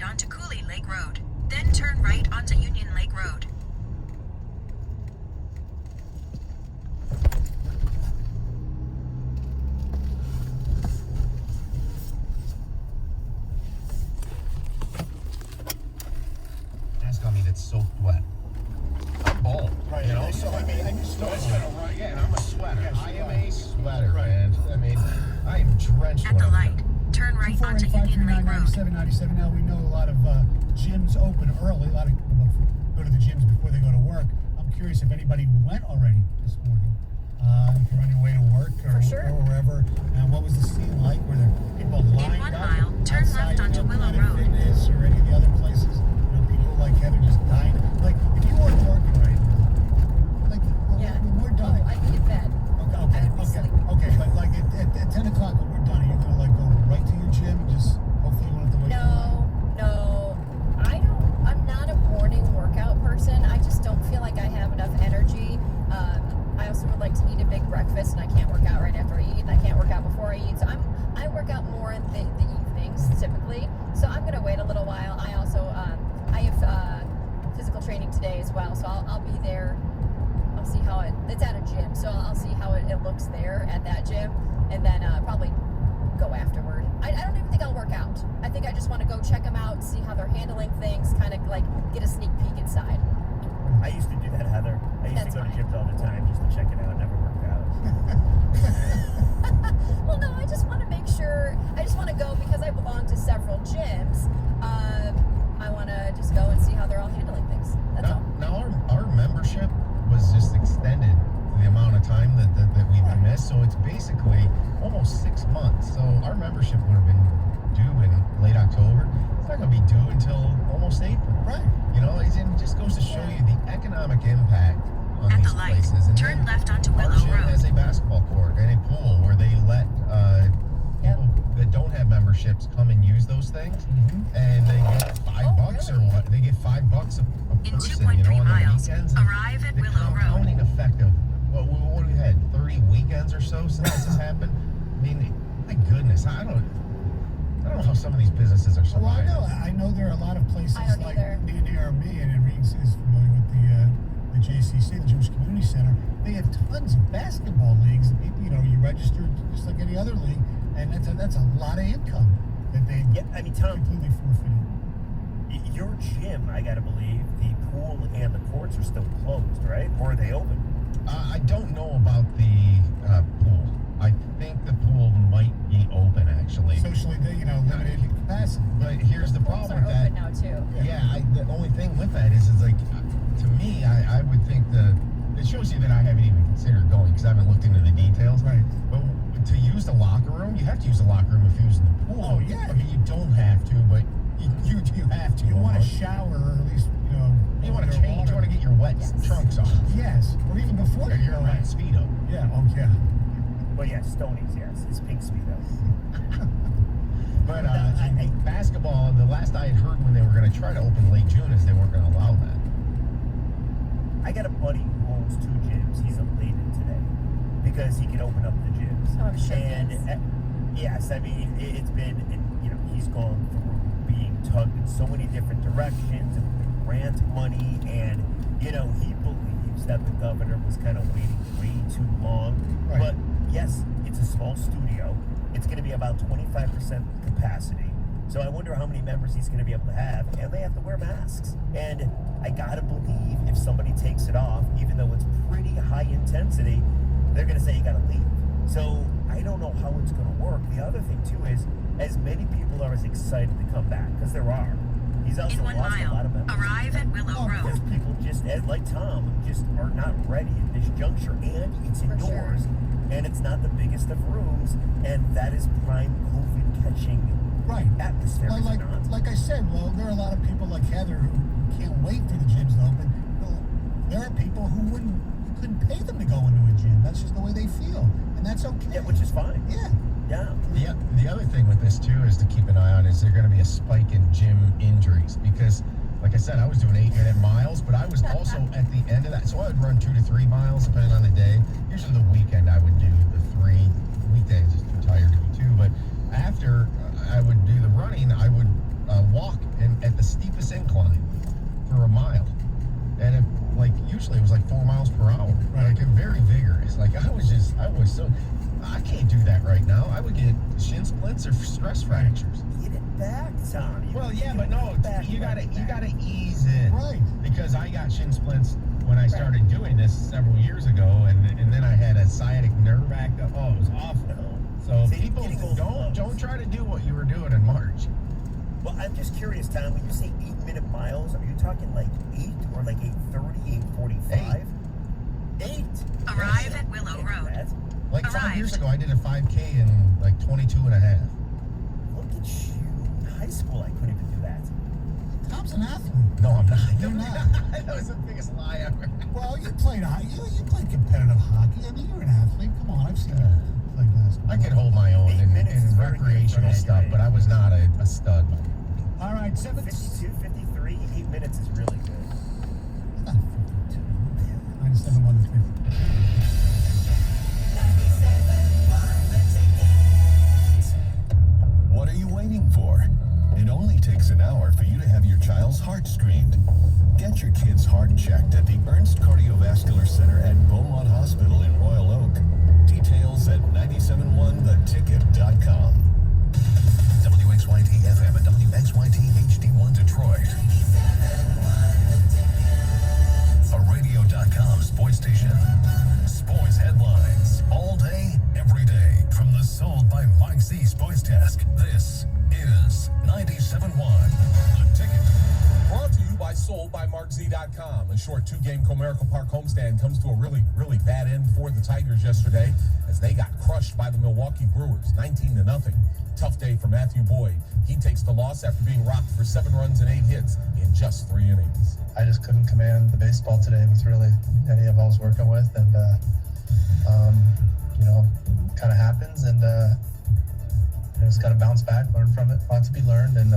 onto Cooley Lake Road. Then turn right onto Union Lake Road. Mask on me that's soaked wet. I'm bald, Right. you know? So, I mean, I just don't sweater. Yeah, and I'm a sweater. Yes, I am a sweater, Right. man. I mean, I am drenched At when the I'm light, turn right onto Union Lake Road. 97. Now we know a lot of gyms open early. A lot of people go to the gyms before they go to work. I'm curious if anybody went already this morning. If you're on your way to work or, For sure. or wherever. And what was the scene like? Were there people lined In 1 up mile, turn outside, left onto Willow Planet Road. Fitness or any of the other places? You know, people like Heather just dying. Like, if you weren't working right now, like, Yeah. when we're done. Oh, I'd be in bed. I would be asleep. Okay, but like at 10 o'clock when we're done, are you going to like go right to your gym and just hopefully you won't have to wait too long? No. I'm not a morning workout person. I just don't feel like I have enough energy. I also would like to eat a big breakfast, and I can't work out right after I eat, and I can't work out before I eat. So I work out more in the evenings typically. So I'm going to wait a little while. I also, I have physical training today as well. So I'll be there. I'll see how it's at a gym, so I'll see how it looks there at that gym, and then probably go afterward. I don't even think I'll work out. I think I just want to go check them out, see how they're handling things, kind of like get a sneak peek inside. I used to do that, Heather. I used That's to go to fine. gyms all the time just to check it out. Never worked out. Well, no, I just want to make sure. I just want to go because I belong to several gyms. I want to just go and see how they're all handling things. That's all. Now our membership was just extended to the amount of time that we've missed. So it's basically almost 6 months. So our membership would have been due in late October. It's not going to be due until almost April. Right. You know, it just goes to show you the economic impact on At these the light, places. And turn then left onto our Willow gym Road. has a basketball court and a pool where they let people that don't have memberships come and use those things. And they get $5 really? or what? They get $5 a In person, 2.3 you know, on the miles, weekends. And arrive at the Willow Road. compounding effect of what we had 30 weekends or so since this has happened. I mean, my goodness, I don't know how some of these businesses are Well, surviving. I know there are a lot of places I don't like either. near me, and Irene is familiar with the JCC, the Jewish Community Center. They have tons of basketball leagues. You know, you register just like any other league, and that's a lot of income that they Tom, completely forfeited. your gym, I gotta believe, the pool and the courts are still closed, right? Or are they open? I don't know about the pool. I think the pool might be open, actually. Socially, limited capacity. But here's the Pools problem are with that. open now too. Yeah, the only thing with that is like, to me, I would think it shows you that I haven't even considered going because I haven't looked into the details. Right. But to use the locker room, you have to use the locker room if you're using the pool. Oh, yeah. I mean, you don't have to, but you have to. You want to almost. shower, or at least You want to your change. You water. want to get your wet Yes. trunks on. Yes, or even before Or your wet Speedo. Yeah. Oh yeah. Well, yeah, Stoney's, yes. It's pink speedo. But basketball, the last I had heard when they were going to try to open late June is they weren't going to allow that. I got a buddy who owns 2 gyms. He's elated today because he can open up the gyms. Oh, I'm sure he And is. yes, I mean, it's been, he's gone through being tugged in so many different directions and grant money, and he believes that the governor was kind of waiting way too long. Right. But yes, it's a small studio. It's going to be about 25% capacity. So I wonder how many members he's going to be able to have, and they have to wear masks. And I gotta believe if somebody takes it off, even though it's pretty high intensity, they're going to say you got to leave. So I don't know how it's going to work. The other thing too is, as many people are as excited to come back, because there are. He's also In 1 lost a lot of mile, members. arrive at Willow Because Road. people just, like Tom, just are not ready at this juncture, and it's For indoors, sure. and it's not the biggest of rooms, and that is prime COVID catching Right. atmosphere. Well, is it not? like I said, there are a lot of people like Heather who can't wait for the gyms to open. Well, there are people who couldn't pay them to go into a gym. That's just the way they feel, and that's okay. Yeah, which is fine. Yeah. Yeah. The other thing with this too is to keep an eye on is there going to be a spike in gym injuries because, like I said, I was doing 8-minute miles, but I was also at the end of that, so I would run 2 to 3 miles depending on the day. Usually the weekend I would do the 3. Weekdays just too tired to do 2, but after I would do the running, I would walk at the steepest incline for a mile. And usually it was like 4 miles per hour. Right. Like, very vigorous. Like, I was so, I can't do that right now. I would get shin splints or stress fractures. Get it back, Tom. Well, yeah, but no, you gotta ease in. Right. Because I got shin splints when I started doing this several years ago, and then I had a sciatic nerve act up. Oh, it was awful. So See, people don't try to do what you were doing in March. Well, I'm just curious, Tom, when you say 8-minute miles, are you talking like 8 or like 8:30, 8:45? 8. Arrive at Willow Can't do Road. that. Like 5 Arrived. years ago, I did a 5K in like 22 and a half. Look at you. In high school, I couldn't even do that. Tom's an athlete. No, I'm not. You're not. That was the biggest lie ever. Well, you played competitive hockey. I mean, you're an athlete. Come on, I've seen you play basketball. I could hold my own 8 minutes is in very good for recreational an stuff, NBA. but I was not a stud. All right, 52, 53, 8 minutes is really good. Not 52. 97.1 to 50. What are you waiting for? It only takes an hour for you to have your child's heart screened. Get your kid's heart checked at the Ernst Cardiovascular Center at Beaumont Hospital in Royal Oak. Details at 971theticket.com. WXYT FM and WXYT HD1 Detroit. A radio.com sports station. Sports headlines all day, every day. From the Sold by Mike Z Sports Desk, this is 97.1 The Ticket. Brought to you by SoldByMarkZ.com. A short 2-game Comerica Park homestand comes to a really, really bad end for the Tigers yesterday as they got crushed by the Milwaukee Brewers, 19-0. Tough day for Matthew Boyd. He takes the loss after being rocked for 7 runs and 8 hits in just 3 innings. I just couldn't command the baseball today with really any of I was working with, and kind of happens, and just got to bounce back, learn from it. Lot to be learned, and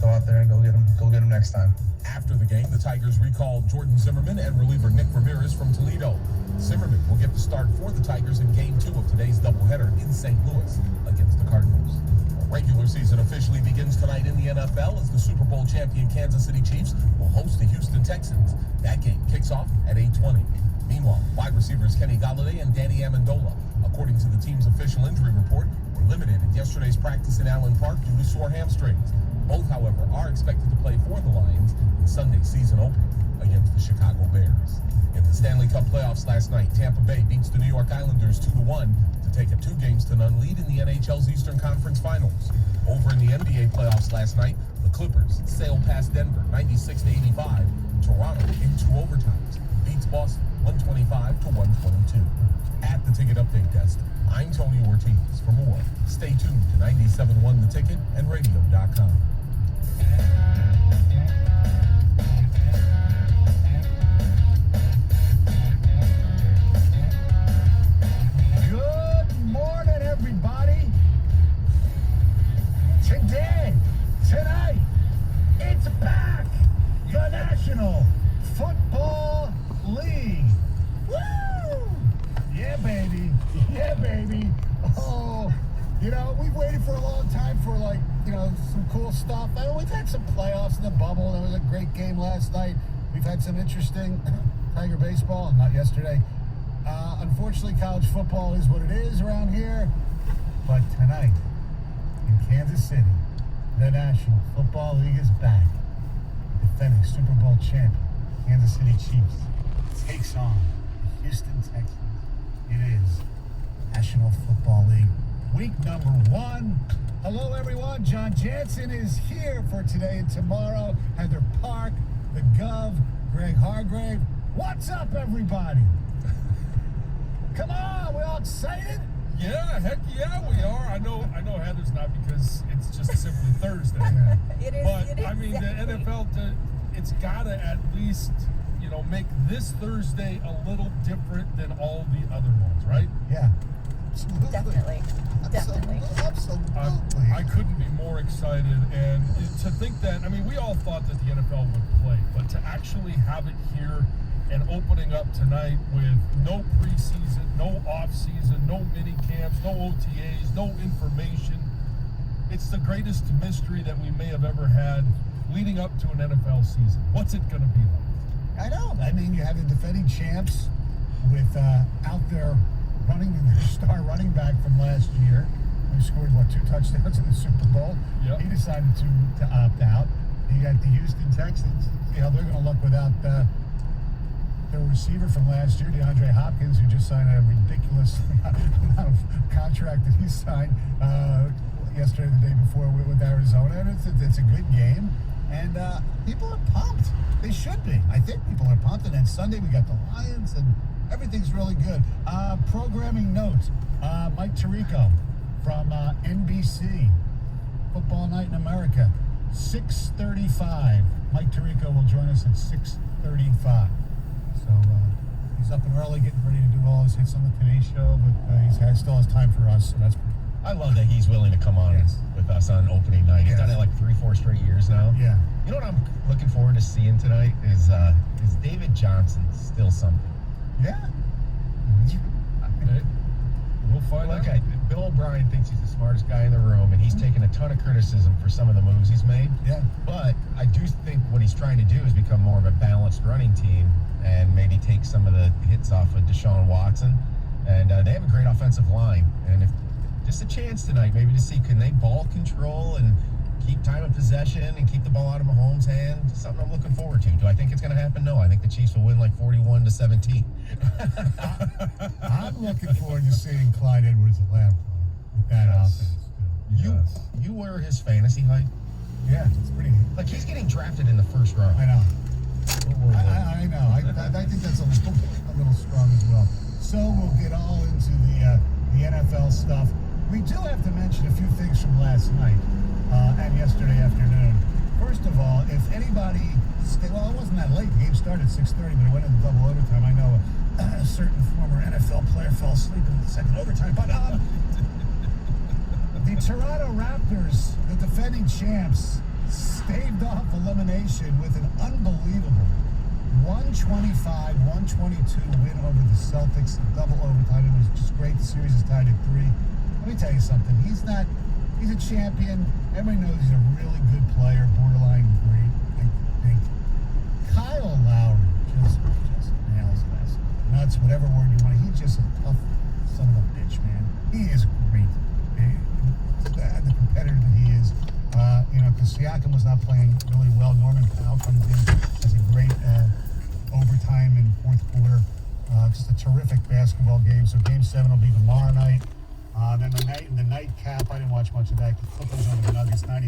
go out there and go get them next time. After the game, the Tigers recalled Jordan Zimmerman and reliever Nick Ramirez from Toledo. Zimmerman will get the start for the Tigers in Game 2 of today's doubleheader in St. Louis against the Cardinals. Regular season officially begins tonight in the NFL as the Super Bowl champion Kansas City Chiefs will host the Houston Texans. That game kicks off at 8:20. Meanwhile, wide receivers Kenny Golladay and Danny Amendola, according to the team's official injury report, were limited in yesterday's practice in Allen Park due to sore hamstrings. Both, however, are expected to play for the Lions in Sunday's season opener against the Chicago Bears. In the Stanley Cup playoffs last night, Tampa Bay beats the New York Islanders 2-1 to take a 2-0 lead in the NHL's Eastern Conference Finals. Over in the NBA playoffs last night, the Clippers sailed past Denver 96-85. Toronto, in 2 overtimes, beats Boston 125-122. At the Ticket Update Desk, I'm Tony Ortiz. For more, stay tuned to 97.1 The Ticket and radio.com. Good morning, everybody. Tonight, it's back. The National Football League. Woo! Yeah, baby. Yeah, baby. Oh, we've waited for a long time for some cool stuff. We've had some playoffs in the bubble. There was a great game last night. We've had some interesting Tiger baseball, not yesterday. Unfortunately, college football is what it is around here. But tonight, in Kansas City, the National Football League is back. Defending Super Bowl champion, Kansas City Chiefs, takes on the Houston Texans. It is National Football League week number 1. Hello, everyone. John Jansen is here for today and tomorrow. Heather Park, the Gov, Greg Hargrave. What's up, everybody? Come on, we all excited? Yeah, heck yeah, we are. I know Heather's not because it's just simply Thursday. It is. But it is I mean, the exactly. NFL, it's gotta at least, make this Thursday a little different than all the other ones, right? Yeah. Absolutely. Definitely. Absolutely. I couldn't be more excited, and to think that, we all thought that the NFL would play, but to actually have it here and opening up tonight with no preseason, no off-season, no mini camps, no OTAs, no information. It's the greatest mystery that we may have ever had leading up to an NFL season. What's it going to be like? I know. I mean, you have the defending champs with out there running their star running back from last year, who scored, 2 touchdowns in the Super Bowl. Yep. He decided to opt out. You got the Houston Texans. See how they're going to look without their receiver from last year, DeAndre Hopkins, who just signed a ridiculous amount of contract that he signed yesterday, the day before with Arizona. And it's a good game. And people are pumped. They should be. I think people are pumped. And then Sunday we got the Lions, and everything's really good. Programming note, Mike Tirico from NBC, Football Night in America, 6:35. Mike Tirico will join us at 6:35. So he's up and early, getting ready to do all his hits on the Today Show, but still has time for us, so that's pretty. I love that he's willing to come on with us on opening night. He's done it like 3-4 straight years now. Yeah. You know what I'm looking forward to seeing tonight is David Johnson still something? Yeah. Okay. We'll find out. Okay, Bill O'Brien thinks he's the smartest guy in the room, and he's taken a ton of criticism for some of the moves he's made. Yeah. But I do think what he's trying to do is become more of a balanced running team and maybe take some of the hits off of Deshaun Watson. And they have a great offensive line. And if just a chance tonight, maybe to see, can they ball control and keep time of possession and keep the ball out of Mahomes' hand? Something I'm looking forward to. Do I think it's going to happen? No, I think the Chiefs will win like 41-17. I'm looking forward to seeing Clyde Edwards-Helaire with that offense. You were his fantasy hype? Yeah, it's pretty. Like, he's getting drafted in the first round. I know. I know. I think that's a little strong as well. So we'll get all into the NFL stuff. We do have to mention a few things from last night and yesterday afternoon. First of all, if anybody, it wasn't that late. The game started at 6:30, but it went into double overtime. I know a certain former NFL player fell asleep in the second overtime. But the Toronto Raptors, the defending champs, staved off elimination with an unbelievable 125-122 win over the Celtics in double overtime. It was just great. The series is tied at 3. Let me tell you something. He's a champion. Everybody knows he's a really good player, borderline great, I think. Kyle Lowry just nails this. Nuts, whatever word you want. He's just a tough son of a bitch, man. He is great. The competitor that he is. Because Siakam was not playing really well. Norman Powell comes in, has a great overtime in fourth quarter. Just a terrific basketball game. So Game 7 will be tomorrow night. Then the nightcap, I didn't watch much of that. The Clippers over the Nuggets, 96.